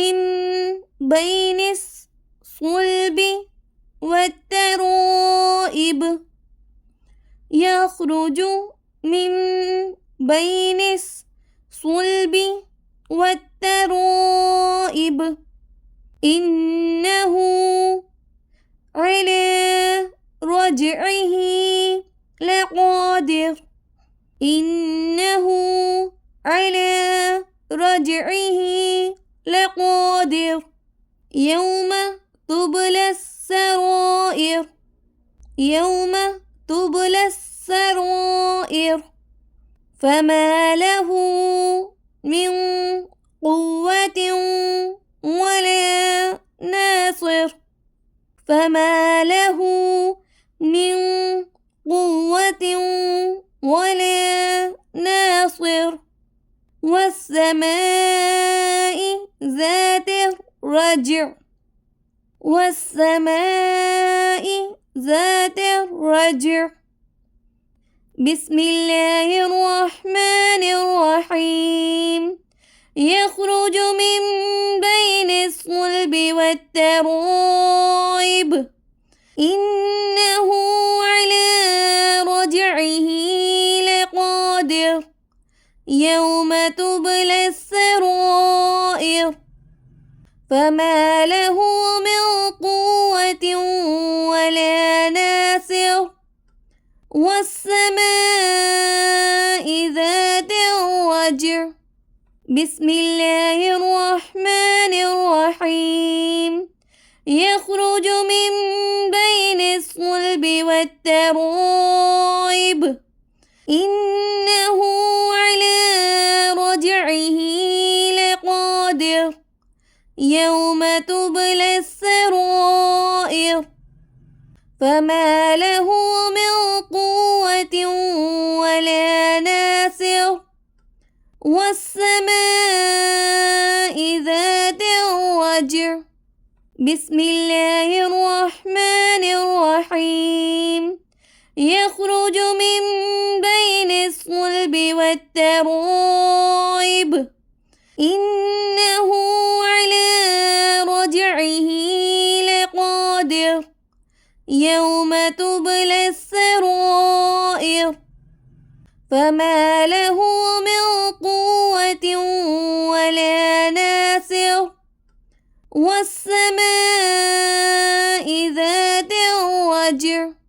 من بين الصلب والترائب يخرج من بين الصلب والترائب إنه على رجعه لقادر إنه على رجعه لقادر يوم تبلى السرائر يوم تبلى السرائر فما له من قوة ولا ناصر فما له من قوة ولا ناصر والسماء ذات الرجع والسماء ذات الرجع بسم الله الرحمن الرحيم يخرج من بين الصلب والترائب إنه على رجعه لقادر يوم تبلى السرائر فما له من قوة ولا ناصر والسماء ذات الرجع بسم الله الرحمن الرحيم يخرج من بين الصلب والترائب إنه على رجعه لقادر يوم تبلى السرائر فما له من قوة ولا ناصر والسماء ذات الرجع بسم الله الرحمن الرحيم يخرج من بين الصلب والترائب إنه على رجعه لقادر يوم تبلى السرائر فما له من قوة ولا ناصر والسماء ذات الرجع